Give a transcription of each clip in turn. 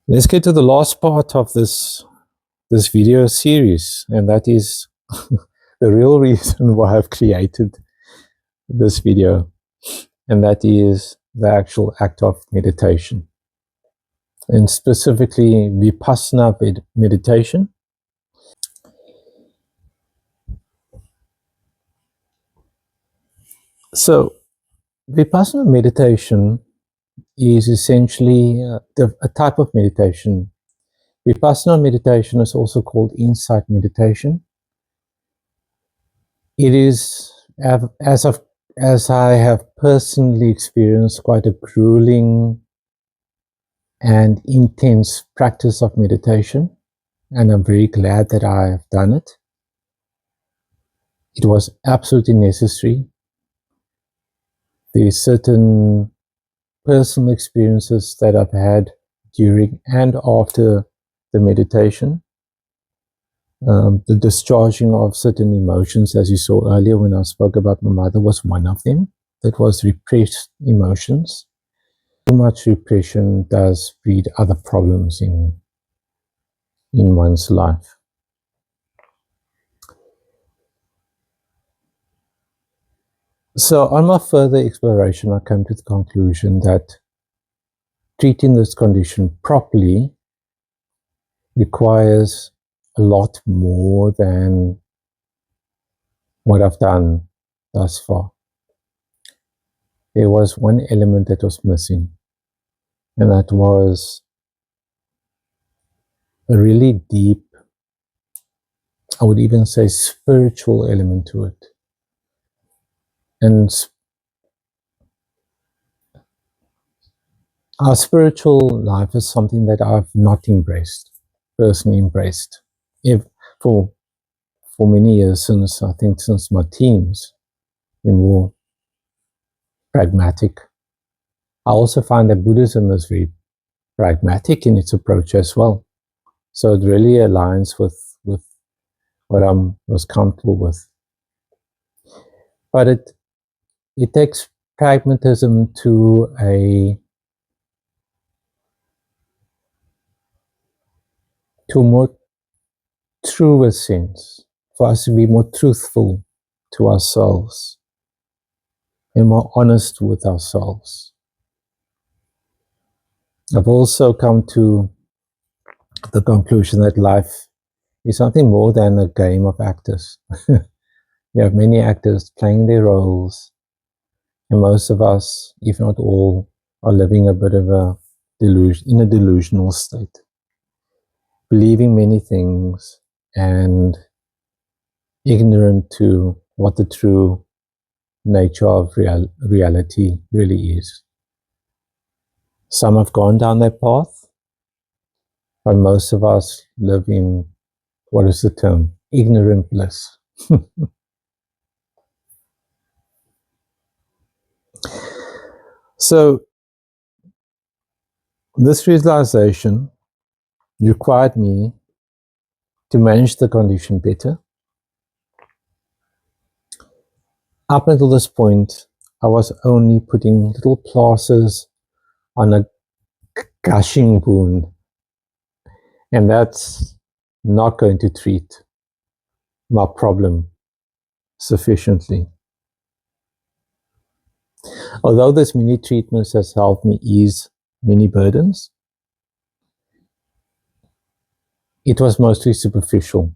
Let's get to the last part of this video series, and that is the real reason why I've created this video, and that is the actual act of meditation, and specifically Vipassana meditation. So Vipassana meditation is essentially a type of meditation. Vipassana meditation is also called insight meditation. It is, as I have personally experienced, quite a grueling and intense practice of meditation, and I'm very glad that I have done it. It was absolutely necessary. There are certain personal experiences that I've had during and after the meditation. The discharging of certain emotions, as you saw earlier when I spoke about my mother, was one of them. That was repressed emotions. Too much repression does breed other problems in one's life. So on my further exploration, I came to the conclusion that treating this condition properly requires a lot more than what I've done thus far. There was one element that was missing, and that was a really deep, I would even say spiritual element to it. And our spiritual life is something that I've not personally embraced. For many years, since my teens, been more pragmatic. I also find that Buddhism is very pragmatic in its approach as well. So it really aligns with what I was comfortable with. But it takes pragmatism to a more truer sense, for us to be more truthful to ourselves and more honest with ourselves. I've also come to the conclusion that life is something more than a game of actors. You have many actors playing their roles, and most of us, if not all, are living a bit of a delusional state, believing many things and ignorant to what the true nature of reality really is. Some have gone down that path, but most of us live in, what is the term? Ignorant bliss. So this realization required me to manage the condition better. Up until this point, I was only putting little plasters on a gushing wound, and that's not going to treat my problem sufficiently. Although this mini treatment has helped me ease many burdens, it was mostly superficial.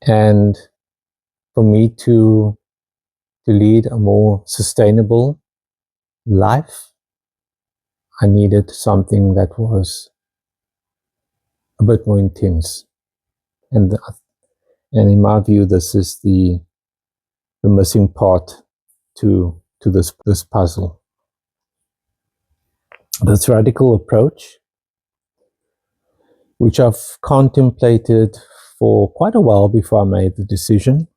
And for me to lead a more sustainable life, I needed something that was a bit more intense. And in my view, this is the missing part to this puzzle. This radical approach, which I've contemplated for quite a while before I made the decision,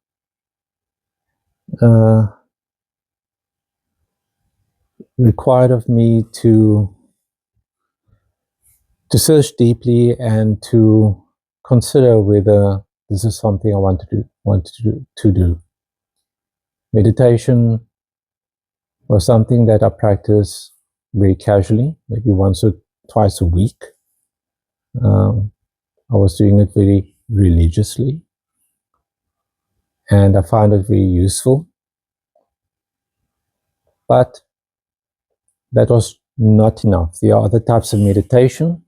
required of me to search deeply and to consider whether this is something I want to do. Meditation was something that I practice very casually, maybe once twice a week. I was doing it very religiously, and I found it very useful. But that was not enough. There are other types of meditation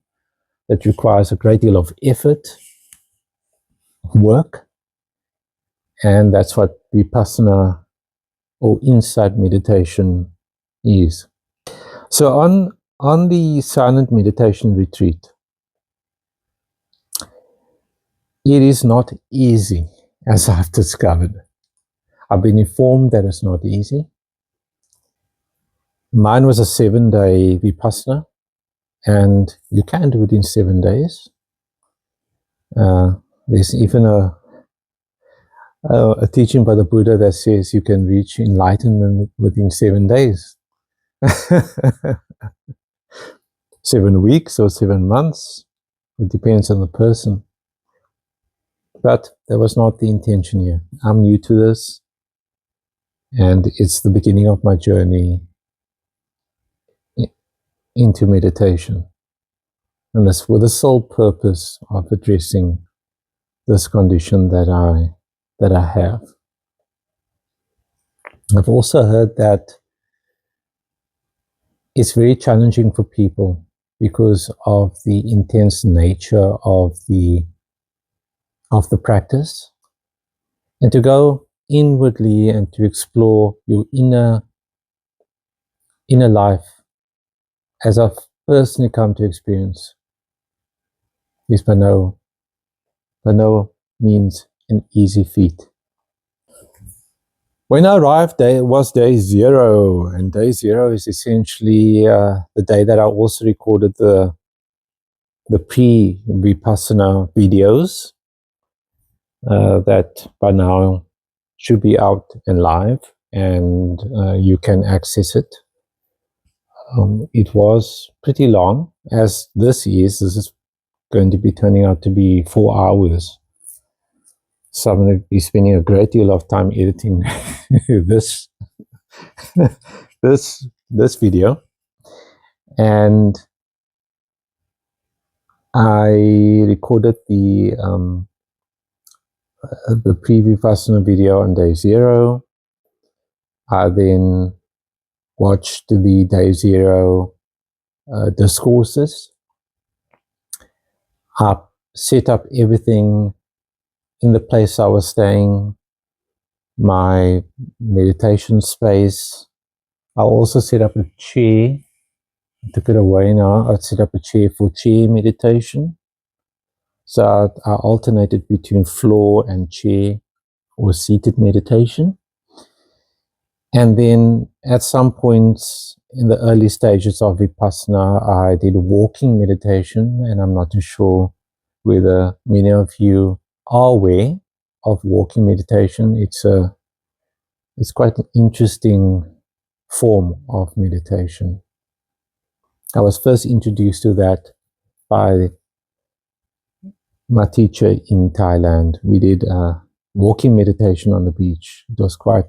that requires a great deal of effort, work, and that's what Vipassana or insight meditation is. So on the silent meditation retreat, it is not easy, as I've discovered. I've been informed that it's not easy. Mine was a 7-day Vipassana, and you can do it in 7 days. There's even a teaching by the Buddha that says you can reach enlightenment within 7 days. 7 weeks or 7 months. It depends on the person. But that was not the intention here. I'm new to this, and it's the beginning of my journey into meditation. And that's with the sole purpose of addressing this condition that I have. I've also heard that it's very challenging for people because of the intense nature of the practice, and to go inwardly and to explore your inner life, as I've personally come to experience, is by no means an easy feat. When I arrived, it was day 0, and day 0 is essentially the day that I also recorded the pre-Vipassana videos that by now should be out and live, and you can access it. It was pretty long, as this is going to be turning out to be 4 hours. So I'm going to be spending a great deal of time editing this video, and I recorded the pre-Vipassana video on day 0. I then watched the day 0 discourses. I set up everything in the place I was staying, my meditation space. I also set up a chair. I took it away now. I set up a chair for chair meditation. So I alternated between floor and chair or seated meditation. And then at some points in the early stages of Vipassana, I did walking meditation, and I'm not too sure whether many of you are aware of walking meditation. It's quite an interesting form of meditation. I was first introduced to that by my teacher in Thailand. We did walking meditation on the beach. It was quite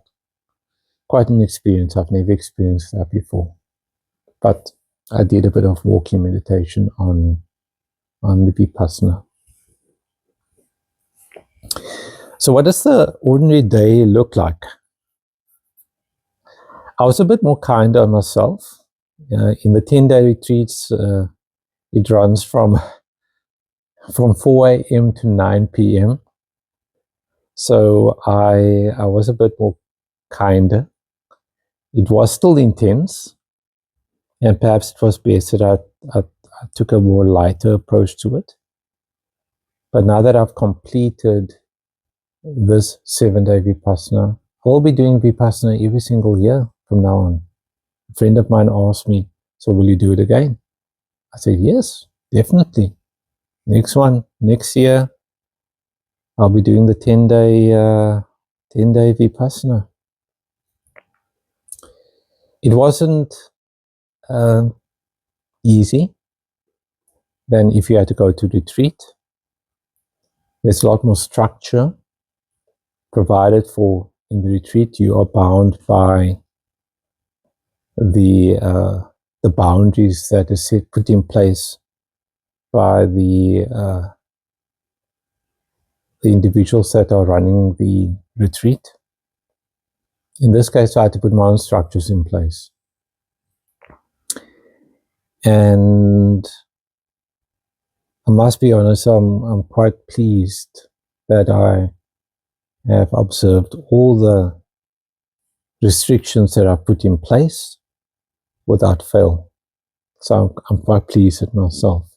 an experience. I've never experienced that before. But I did a bit of walking meditation on the Vipassana. So what does the ordinary day look like? I was a bit more kind on myself. In the 10-day retreats, it runs from 4 a.m. to 9 p.m. So I was a bit more kinder. It was still intense, and perhaps it was best that I took a more lighter approach to it. But now that I've completed this 7-day Vipassana, I'll be doing Vipassana every single year from now on. A friend of mine asked me, so will you do it again? I said, yes, definitely. Next year, I'll be doing the 10-day Vipassana. It wasn't easy than if you had to go to retreat. There's a lot more structure provided for in the retreat. You are bound by the the boundaries that is put in place by the individuals that are running the retreat. In this case, I had to put my own structures in place. And I must be honest, I'm quite pleased that I have observed all the restrictions that are put in place without fail. So I'm quite pleased with myself.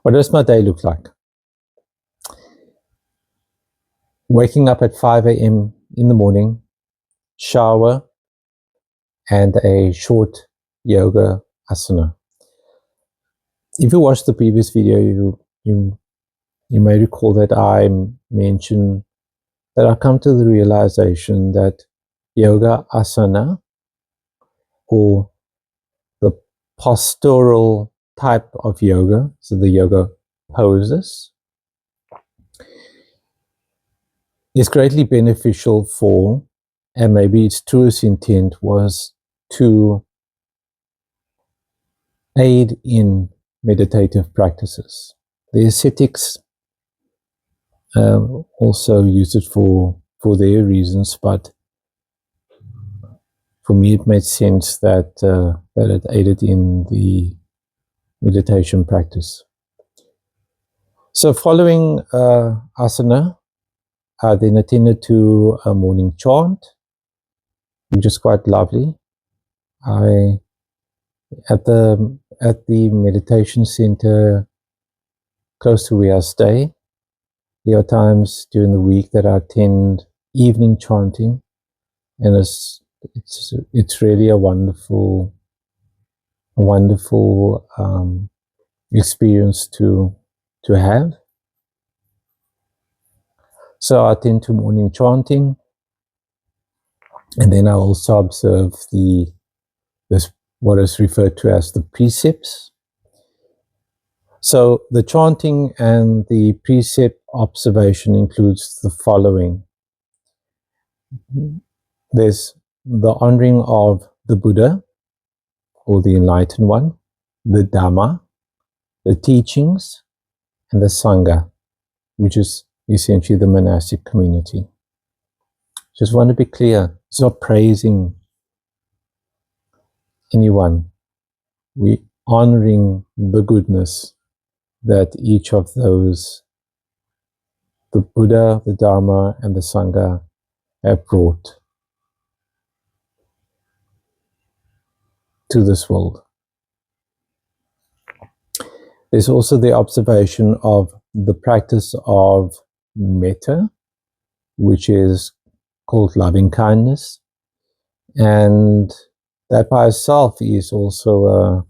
What does my day look like? Waking up at 5 a.m. in the morning, shower, and a short yoga asana. If you watched the previous video, you may recall that I mentioned that I come to the realization that yoga asana, or the postural type of yoga, so the yoga poses, is greatly beneficial for, and maybe its truest intent was to aid in meditative practices. The ascetics also use it for their reasons, but for me it made sense that it aided in the meditation practice. So following asana, I then attended to a morning chant, which is quite lovely. At the meditation center close to where I stay, there are times during the week that I attend evening chanting, and it's really a wonderful experience to have. So I attend to morning chanting, and then I also observe what is referred to as the precepts. So the chanting and the precept observation includes the following. There's the honoring of the Buddha, or the Enlightened One, the Dhamma, the teachings, and the Sangha, which is essentially the monastic community. Just want to be clear, it's not praising anyone. We're honoring the goodness that each of those, the Buddha, the Dharma, and the Sangha, have brought to this world. There's also the observation of the practice of metta, which is called loving kindness, and that by itself is also a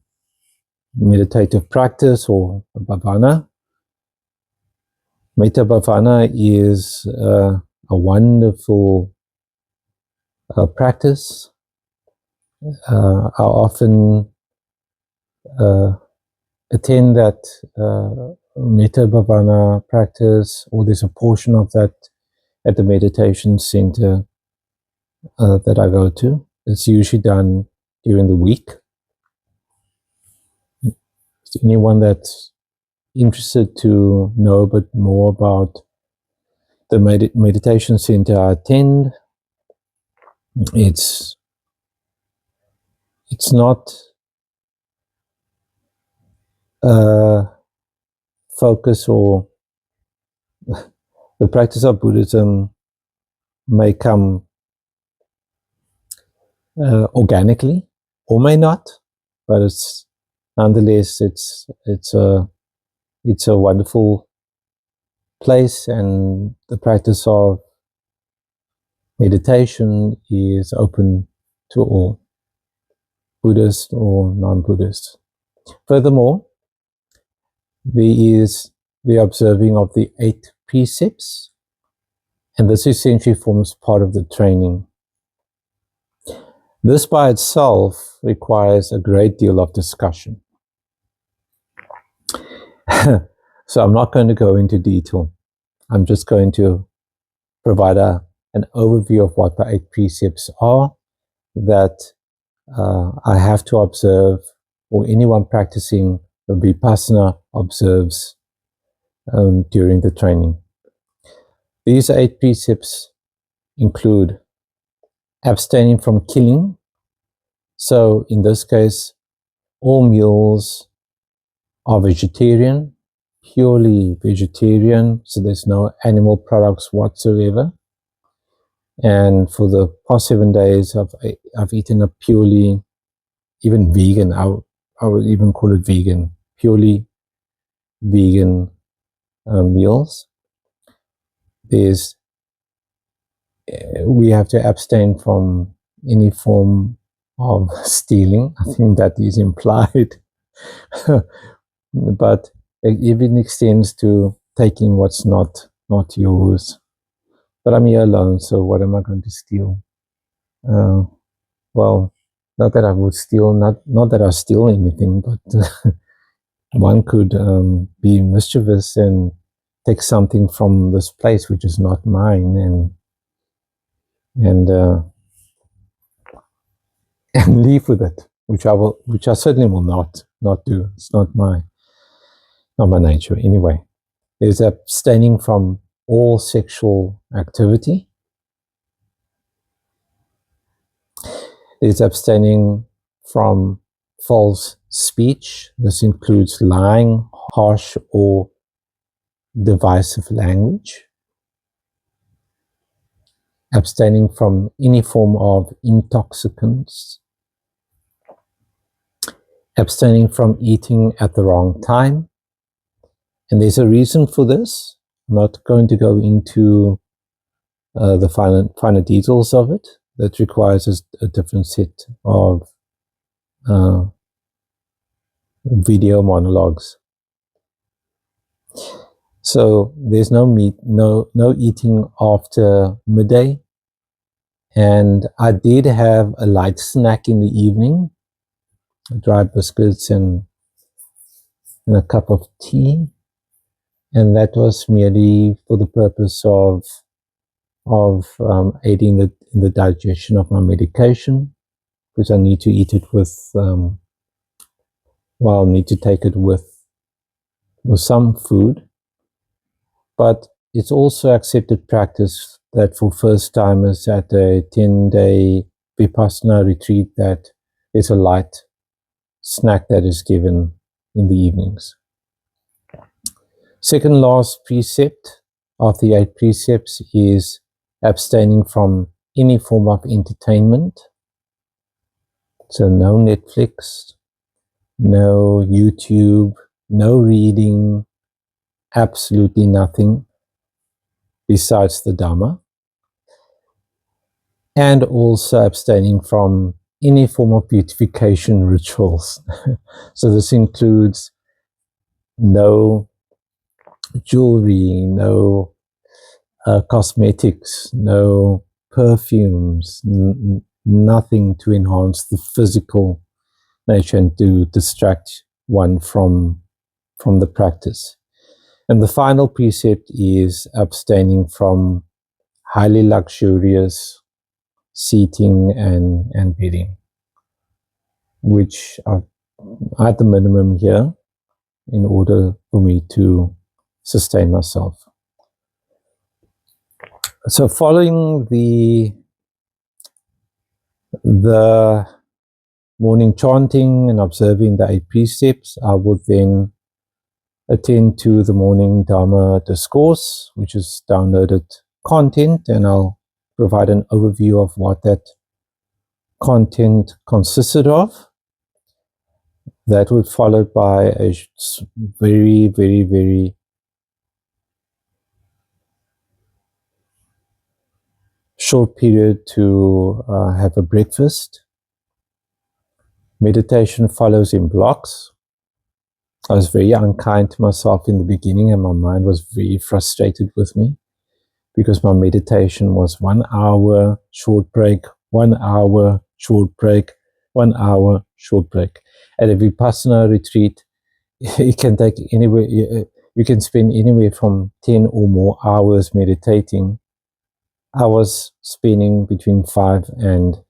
meditative practice, or a bhavana. Metta bhavana is a wonderful practice. I often attend that metta bhavana practice, or there's a portion of that at the meditation center that I go to. It's usually done during the week. Is anyone that's interested to know a bit more about the meditation center I attend, it's not focus, or the practice of Buddhism may come organically or may not, but it's nonetheless it's a wonderful place, and the practice of meditation is open to all, Buddhist or non-Buddhist. Furthermore, there is the observing of the 8 precepts, and this essentially forms part of the training. This by itself requires a great deal of discussion. So I'm not going to go into detail. I'm just going to provide an overview of what the 8 precepts are that I have to observe, or anyone practicing Vipassana observes during the training. These 8 precepts include abstaining from killing. So in this case, all meals are vegetarian, purely vegetarian, so there's no animal products whatsoever. And for the past 7 days, I've eaten a purely, even vegan, I would even call it vegan, purely vegan meals. We have to abstain from any form of stealing. I think that is implied. But it even extends to taking what's not yours. But I'm here alone, so what am I going to steal? Well, not that I would steal, not that I steal anything, but one could be mischievous and take something from this place which is not mine, and and leave with it, which I certainly will not do. It's not my nature anyway. There's abstaining from all sexual activity. There's abstaining from false speech. This includes lying, harsh or divisive language. Abstaining from any form of intoxicants. Abstaining from eating at the wrong time. And there's a reason for this. I'm not going to go into the finer details of it. That requires a different set of video monologues. So there's no meat, no eating after midday. And I did have a light snack in the evening, dry biscuits and a cup of tea. And that was merely for the purpose of aiding in the digestion of my medication, because I need to eat it with, I need to take it with some food. But it's also accepted practice that for first timers at a 10-day Vipassana retreat, that there's a light snack that is given in the evenings. Second last precept of the 8 precepts is abstaining from any form of entertainment. So no Netflix, no YouTube, no reading, absolutely nothing besides the Dhamma. And also abstaining from any form of beautification rituals. So this includes no jewelry, no cosmetics, no perfumes, nothing to enhance the physical nature and to distract one from the practice. And the final precept is abstaining from highly luxurious seating and bedding, which are at the minimum here in order for me to sustain myself. So following the morning chanting and observing the 8 precepts, I would then attend to the morning Dharma discourse, which is downloaded content, and I'll provide an overview of what that content consisted of. That would followed by a very, very, very short period to have a breakfast. Meditation follows in blocks. I was very unkind to myself in the beginning, and my mind was very frustrated with me because my meditation was 1 hour, short break, 1 hour, short break, 1 hour, short break. At a Vipassana retreat, it can take anywhere, you can spend anywhere from 10 or more hours meditating. I was spending between 5 and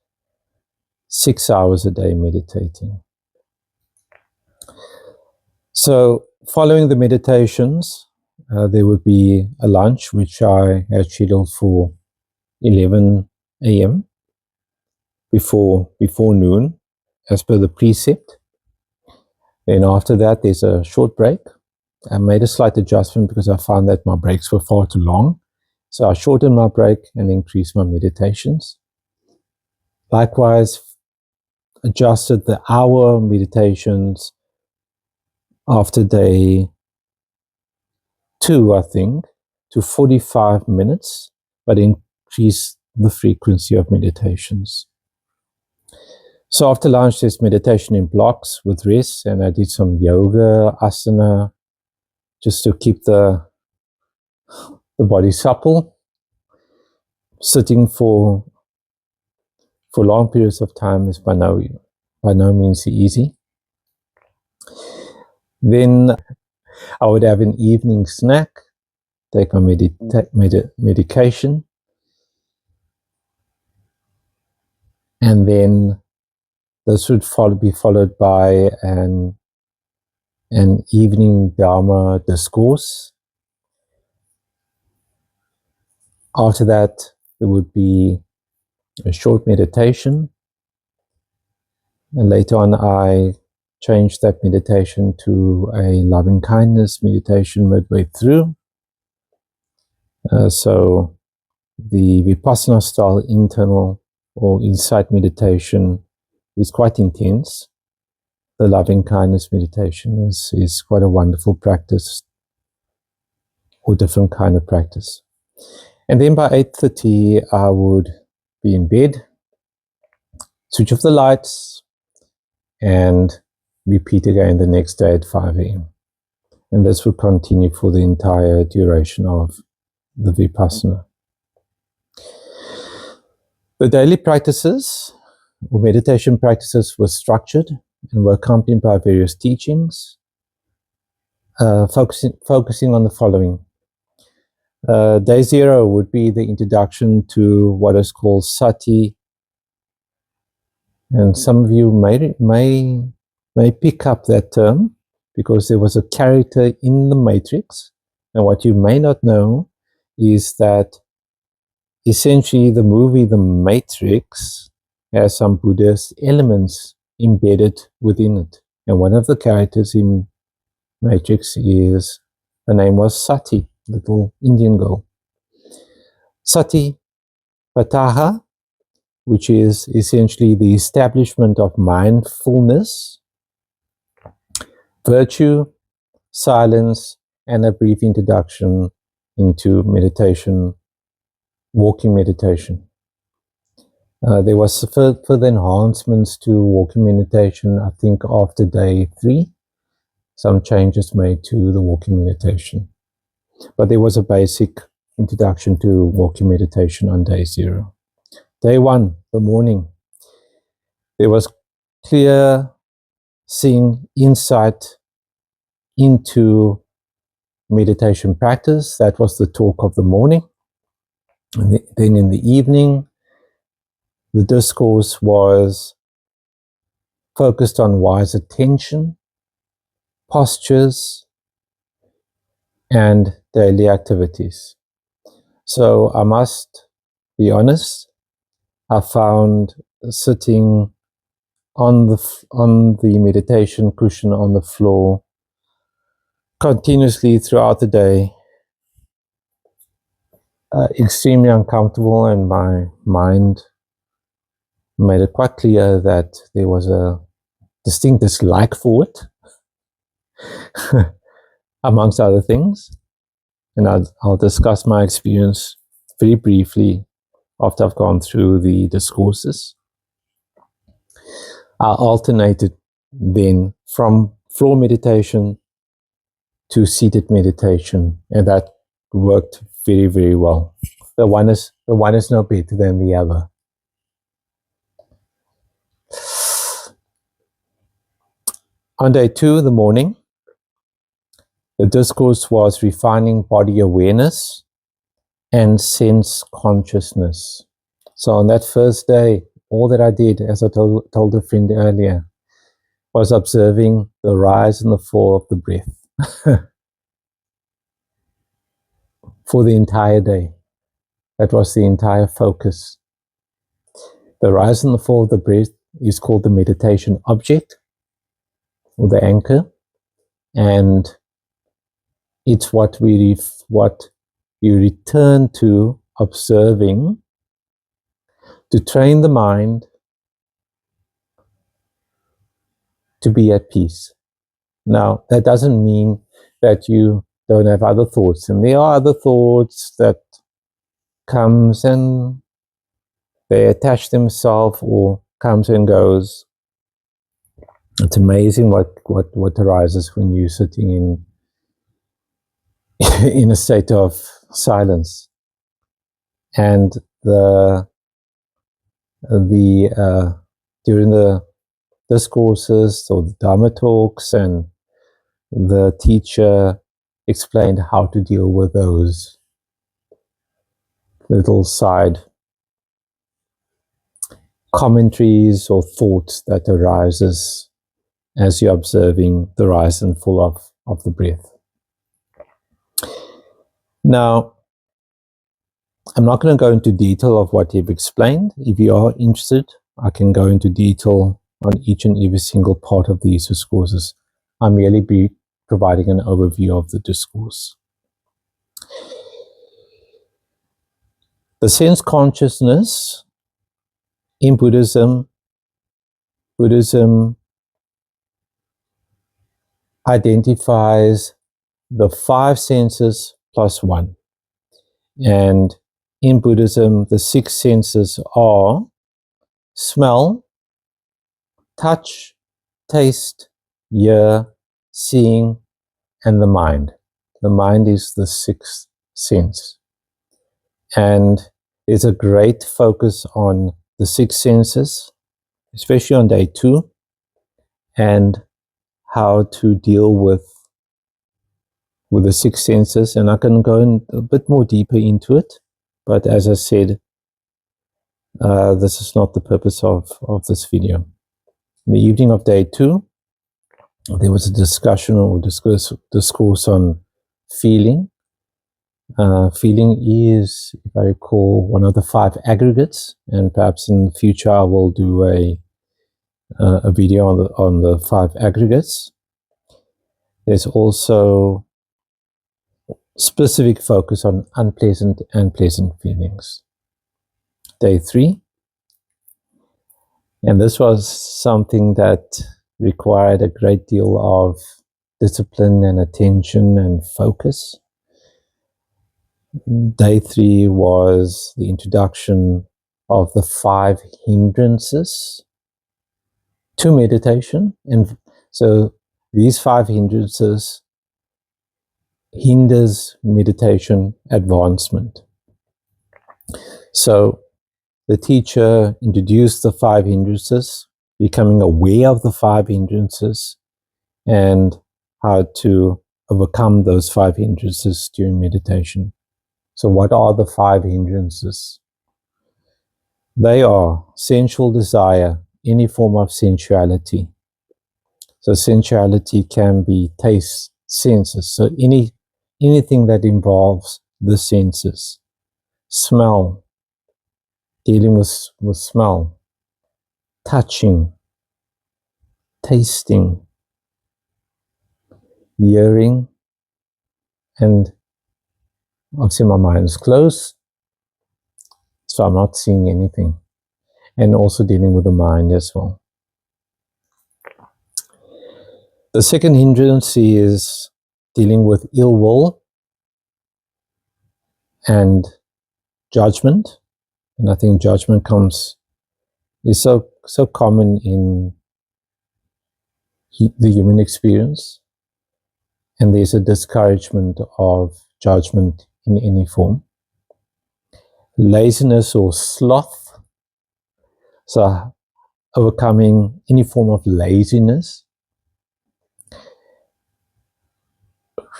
6 hours a day meditating. So following the meditations, there would be a lunch, which I had scheduled for 11 a.m. before noon, as per the precept. Then after that, there's a short break. I made a slight adjustment because I found that my breaks were far too long. So I shortened my break and increased my meditations. Likewise, adjusted the hour meditations after day 2, I think, to 45 minutes, but increased the frequency of meditations. So after lunch, there's meditation in blocks with rest, and I did some yoga, asana, just to keep the body supple. Sitting for long periods of time is by no means easy. Then I would have an evening snack, take my medication, and then this would be followed by an evening Dharma discourse. After that, there would be a short meditation, and later on I changed that meditation to a loving kindness meditation midway through. So the Vipassana style internal or insight meditation is quite intense. The loving kindness meditation is quite a wonderful practice, or different kind of practice. And then by 8:30, I would be in bed, switch off the lights, and repeat again the next day at 5 a.m. And this would continue for the entire duration of the Vipassana. The daily practices or meditation practices were structured and were accompanied by various teachings, focusing on the following. Day 0 would be the introduction to what is called sati, and some of you may pick up that term because there was a character in the Matrix, and what you may not know is that essentially the movie The Matrix has some Buddhist elements embedded within it, and one of the characters in Matrix is, her name was Sati, little Indian girl. Sati Pataha, which is essentially the establishment of mindfulness, virtue, silence, and a brief introduction into meditation, walking meditation. There was further enhancements to walking meditation, I think, after day 3. Some changes made to the walking meditation. But there was a basic introduction to walking meditation on day 0. Day 1, the morning, there was clear seeing insight into meditation practice. That was the talk of the morning. And then in the evening, the discourse was focused on wise attention, postures, and daily activities. So I must be honest, I found sitting on the meditation cushion on the floor continuously throughout the day extremely uncomfortable, and my mind made it quite clear that there was a distinct dislike for it, amongst other things. And I'll discuss my experience very briefly after I've gone through the discourses. I alternated then from floor meditation to seated meditation, and that worked very, very well. The one is no better than the other. On day 2, the morning, the discourse was refining body awareness and sense consciousness. So on that first day, all that I did, as I told a friend earlier, was observing the rise and the fall of the breath for the entire day. That was the entire focus. The rise and the fall of the breath is called the meditation object, or the anchor, and it's what you return to observing to train the mind to be at peace. Now, that doesn't mean that you don't have other thoughts, and there are other thoughts that comes and they attach themselves or comes and goes. It's amazing what arises when you're sitting in a state of silence. And during the discourses or the Dharma talks, and the teacher explained how to deal with those little side commentaries or thoughts that arises as you're observing the rise and fall of the breath. Now, I'm not going to go into detail of what you've explained. If you are interested, I can go into detail on each and every single part of these discourses. I'm merely be providing an overview of the discourse. The sense consciousness in Buddhism identifies the 5 senses plus 1. And in Buddhism, the 6 senses are smell, touch, taste, hear, seeing, and the mind. The mind is the 6th sense. And there's a great focus on the 6 senses, especially on day 2, and how to deal with the 6 senses. And I can go in a bit more deeper into it, but as I said, this is not the purpose of this video. In the evening of day 2, there was a discussion or discourse on feeling. Feeling is, if I recall, one of the 5 aggregates, and perhaps in the future I will do a video on the 5 aggregates. There's also specific focus on unpleasant and pleasant feelings. Day 3, and this was something that required a great deal of discipline and attention and focus. Day 3 was the introduction of the 5 hindrances to meditation. And so these 5 hindrances hinders meditation advancement. So the teacher introduced the 5 hindrances, becoming aware of the 5 hindrances, and how to overcome those 5 hindrances during meditation. So what are the 5 hindrances? They are sensual desire, any form of sensuality. So sensuality can be taste, senses. So anything that involves the senses. Smell, dealing with smell. Touching, tasting, hearing, and obviously my mind is closed, so I'm not seeing anything. And also dealing with the mind as well. The second hindrance is dealing with ill will and judgment. And I think judgment is so common in the human experience. And there's a discouragement of judgment in any form. Laziness or sloth. So overcoming any form of laziness.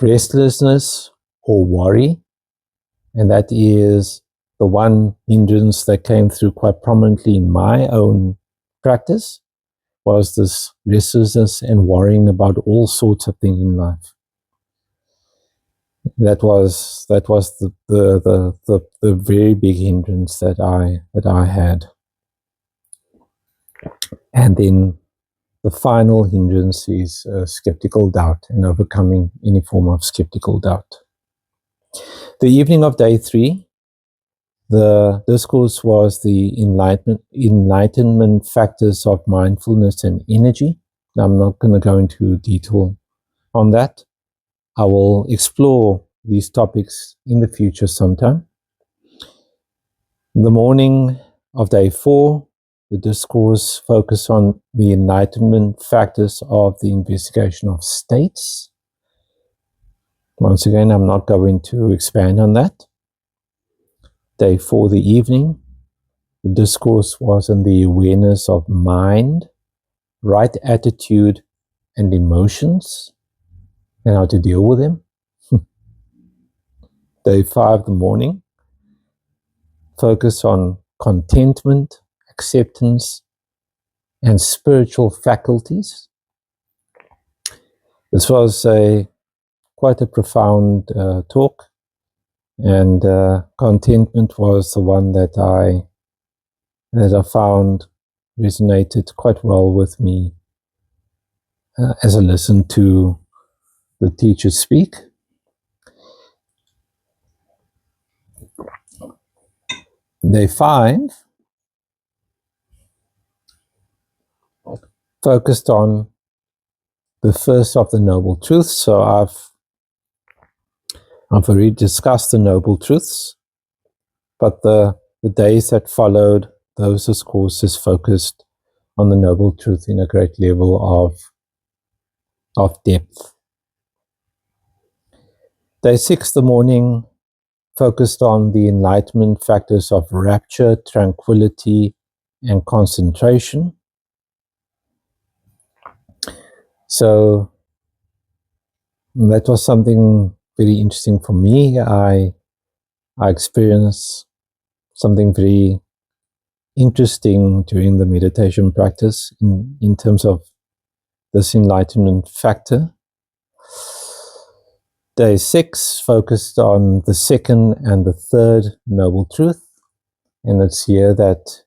Restlessness or worry, and that is the one hindrance that came through quite prominently in my own practice was this restlessness and worrying about all sorts of things in life. That was the very big hindrance that I had. And then the final hindrance is skeptical doubt and overcoming any form of skeptical doubt. The evening of day 3, the discourse was the enlightenment factors of mindfulness and energy. Now, I'm not going to go into detail on that. I will explore these topics in the future sometime. The morning of day 4, the discourse focused on the enlightenment factors of the investigation of states. Once again, I'm not going to expand on that. Day 4, the evening, the discourse was on the awareness of mind, right attitude, and emotions, and how to deal with them. Day 5, the morning, focus on contentment, acceptance, and spiritual faculties. This was quite a profound talk, and contentment was the one that I found resonated quite well with me as I listened to the teacher speak. Day 5 focused on the first of the Noble Truths. So I've already discussed the Noble Truths, but the days that followed, those discourses focused on the Noble Truth in a great level of depth. Day 6, the morning, focused on the enlightenment factors of rapture, tranquility, and concentration. So that was something very interesting for me. I experienced something very interesting during the meditation practice in terms of this enlightenment factor. Day 6 focused on the second and the third Noble Truth, and it's here that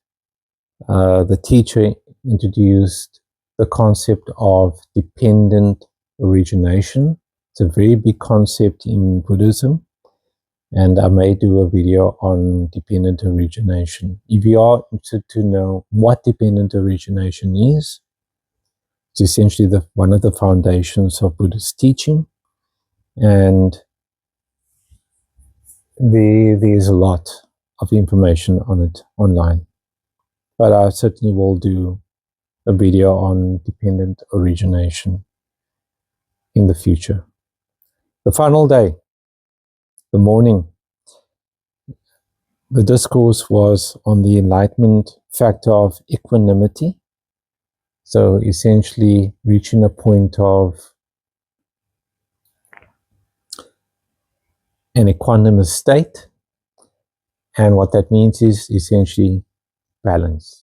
the teacher introduced the concept of dependent origination. It's a very big concept in Buddhism, and I may do a video on dependent origination. If you are interested to know what dependent origination is, it's essentially one of the foundations of Buddhist teaching, and there's a lot of information on it online. But I certainly will do a video on dependent origination in the future. The final day, the morning, the discourse was on the enlightenment factor of equanimity. So essentially reaching a point of an equanimous state. And what that means is essentially balance.